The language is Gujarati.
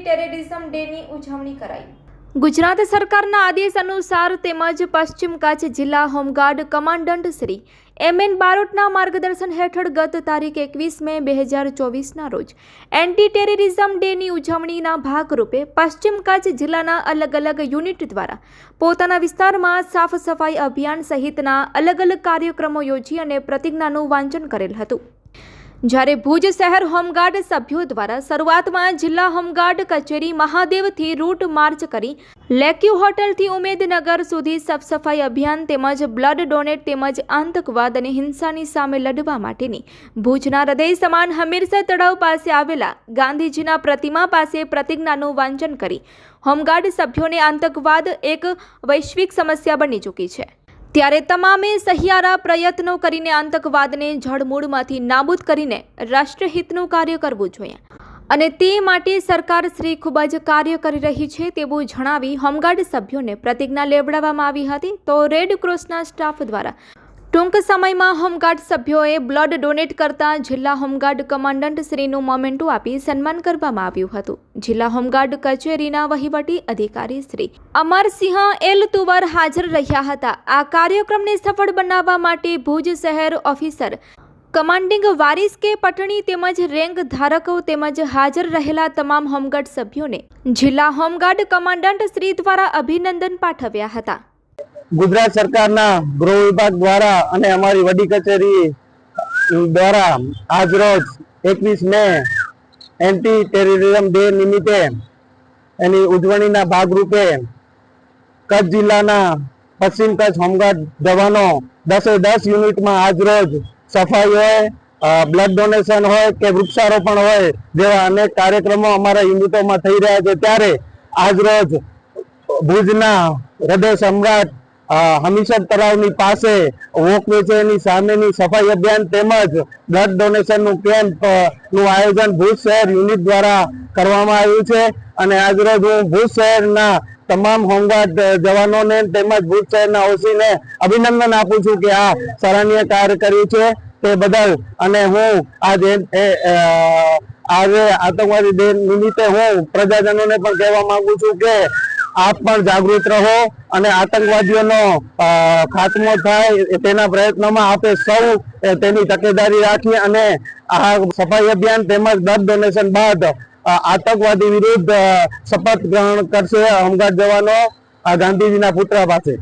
ટેરરિઝમ ડેની ઉજવણી કરાઈ। ગુજરાત સરકારના આદેશ અનુસાર તેમજ પશ્ચિમ કચ્છ જિલ્લા હોમગાર્ડ કમાન્ડન્ટ શ્રી એમ.એન. બારોટના માર્ગદર્શન હેઠળ ગત તારીખ 21 મે 2024ના રોજ એન્ટી ટેરરિઝમ ડેની ઉજવણીના ભાગરૂપે પશ્ચિમ કચ્છ જિલ્લાના અલગ અલગ યુનિટ દ્વારા પોતાના વિસ્તારમાં સાફ સફાઈ અભિયાન સહિતના અલગ અલગ કાર્યક્રમો યોજી અને પ્રતિજ્ઞાનું વાંચન કરેલ હતું। જ્યારે ભુજ શહેર હોમગાર્ડ સભ્યો દ્વારા શરૂઆતમાં જિલ્લા હોમગાર્ડ કચેરી મહાદેવથી રૂટ માર્ચ કરી લેક્યુ હોટલથી ઉમેદનગર સુધી સાફ સફાઈ અભિયાન તેમજ બ્લડ ડોનેટ તેમજ આતંકવાદ અને હિંસાની સામે લડવા માટેની ભુજના હૃદય સમાન હમીરસર તળાવ પાસે આવેલા ગાંધીજીના પ્રતિમા પાસે પ્રતિજ્ઞાનું વાંચન કરી હોમગાર્ડ સભ્યોને આતંકવાદ એક વૈશ્વિક સમસ્યા બની ચૂકી છે ત્યારે તમામે સહિયારા પ્રયત્નો કરીને આતંકવાદને જડમૂળમાંથી નાબૂદ કરીને રાષ્ટ્રહિતનું કાર્ય કરવું જોઈએ અને તે માટે સરકાર શ્રી ખૂબ જ કાર્ય કરી રહી છે તેવું જણાવી હોમગાર્ડ સભ્યોને પ્રતિજ્ઞા લેવડાવવામાં આવી હતી। તો રેડ ક્રોસના સ્ટાફ દ્વારા ટૂંક સમયમાં હોમગાર્ડ સભ્યોએ બ્લડ ડોનેટ કરતા જિલ્લા હોમગાર્ડ કમાન્ડન્ટ શ્રીનું મોમેન્ટો આપી સન્માન કરવામાં આવ્યું હતું। જિલ્લા હોમગાર્ડ કચેરીના વહીવટી અધિકારી શ્રી અમરસિંહ એલ તુવર હાજર રહ્યા હતા। આ કાર્યક્રમને સફળ બનાવવા માટે ભુજ શહેર ઓફિસર કમાન્ડિંગ વારિસ કે પટણી તેમજ રેન્ક ધારકો તેમજ હાજર રહેલા તમામ હોમગાર્ડ સભ્યોને જિલ્લા હોમગાર્ડ કમાન્ડન્ટ શ્રી દ્વારા અભિનંદન પાઠવ્યા હતા। ગુજરાત સરકારના ગૃહ વિભાગ દ્વારા અને અમારી વડી કચેરી દ્વારા આજ રોજ 21 મે એન્ટી ટેરરિઝમ ડે નિમિત્તે એની ઉજવણીના ભાગરૂપે કચ્છ જિલ્લાના પશ્ચિમ કચ્છ હોમગાર્ડ જવાનો 10 યુનિટમાં આજ રોજ સફાઈ હોય બ્લડ ડોનેશન હોય કે વૃક્ષારોપણ હોય જેવા અનેક કાર્યક્રમો અમારા યુનિટોમાં થઈ રહ્યા છે। ત્યારે આજ રોજ ભુજના હૃદય સમ્રાટ હમીરસર તળાવની પાસે વોકવે છે એની સામેની સફાઈ અભિયાન તેમજ બ્લડ ડોનેશન નું કેમ્પ નું આયોજન ભુજ શહેર યુનિટ દ્વારા કરવામાં આવ્યું છે અને આજરોજ હું ભુજ શહેરના તમામ હોમગાર્ડ જવાનોને તેમજ ભુજ શહેરના ઓસીને અભિનંદન આપું છું કે આ સરાહનીય કાર્ય કર્યું છે તે બદલ। અને હું આજે આતંકવાદી ડે નિમિત્તે હું પ્રજાજનોને પણ કહેવા માંગુ છું કે આપ પણ જાગૃત રહો અને આતંકવાદીઓનો ખાત્મો થાય તેના પ્રયત્નોમાં આપે સૌ તેની તકેદારી રાખી અને આ સફાઈ અભિયાન તેમજ બ્લડ ડોનેશન બાદ આતંકવાદી વિરુદ્ધ શપથ ગ્રહણ કરશે હોમગાર્ડ જવાનો ગાંધીજીના પુતળા પાસે।